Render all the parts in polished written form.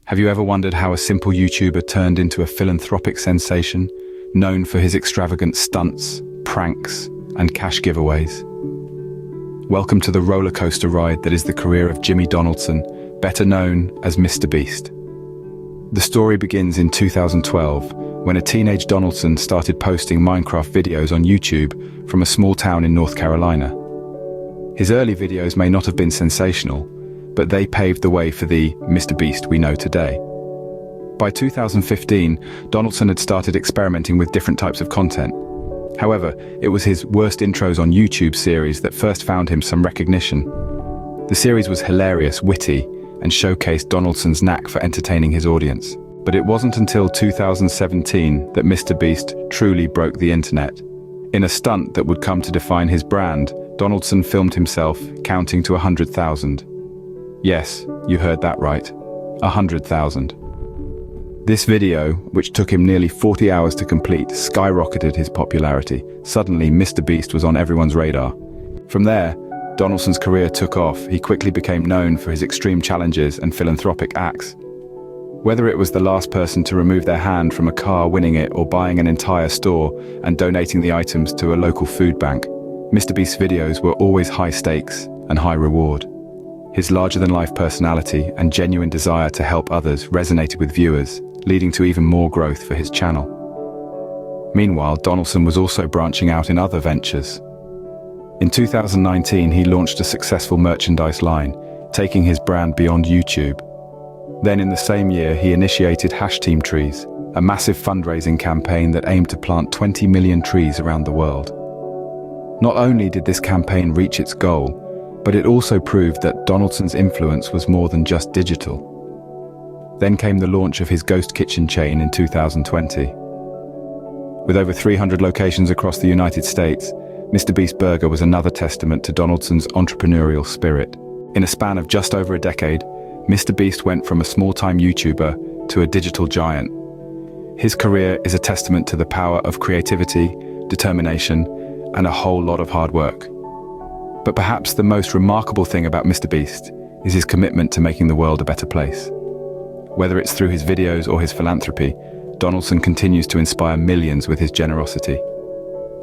Have you ever wondered how a simple YouTuber turned into a philanthropic sensation, known for his extravagant stunts, pranks, and cash giveaways? Welcome to the roller coaster ride that is the career of Jimmy Donaldson, better known as MrBeast. The story begins in 2012, when a teenage Donaldson started posting Minecraft videos on YouTube from a small town in North Carolina. His early videos may not have been sensational, but they paved the way for the MrBeast we know today. By 2015, Donaldson had started experimenting with different types of content. However, it was his Worst Intros on YouTube series that first found him some recognition. The series was hilarious, witty, and showcased Donaldson's knack for entertaining his audience. But it wasn't until 2017 that MrBeast truly broke the internet. In a stunt that would come to define his brand, Donaldson filmed himself counting to 100,000. Yes, you heard that right. 100,000. This video, which took him nearly 40 hours to complete, skyrocketed his popularity. Suddenly, MrBeast was on everyone's radar. From there, Donaldson's career took off. He quickly became known for his extreme challenges and philanthropic acts. Whether it was the last person to remove their hand from a car winning it or buying an entire store and donating the items to a local food bank, MrBeast's videos were always high stakes and high reward. His larger-than-life personality and genuine desire to help others resonated with viewers, leading to even more growth for his channel. Meanwhile, Donaldson was also branching out in other ventures. In 2019, he launched a successful merchandise line, taking his brand beyond YouTube. Then in the same year, he initiated #Team Trees, a massive fundraising campaign that aimed to plant 20 million trees around the world. Not only did this campaign reach its goal, but it also proved that Donaldson's influence was more than just digital. Then came the launch of his ghost kitchen chain in 2020. With over 300 locations across the United States, MrBeast Burger was another testament to Donaldson's entrepreneurial spirit. In a span of just over a decade, MrBeast went from a small-time YouTuber to a digital giant. His career is a testament to the power of creativity, determination, and a whole lot of hard work. But perhaps the most remarkable thing about MrBeast is his commitment to making the world a better place. Whether it's through his videos or his philanthropy, Donaldson continues to inspire millions with his generosity.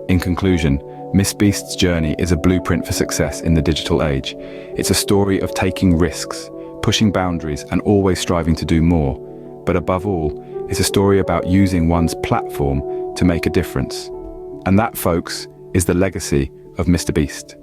In conclusion, MrBeast's journey is a blueprint for success in the digital age. It's a story of taking risks, pushing boundaries, and always striving to do more. But above all, it's a story about using one's platform to make a difference. And that, folks, is the legacy of MrBeast.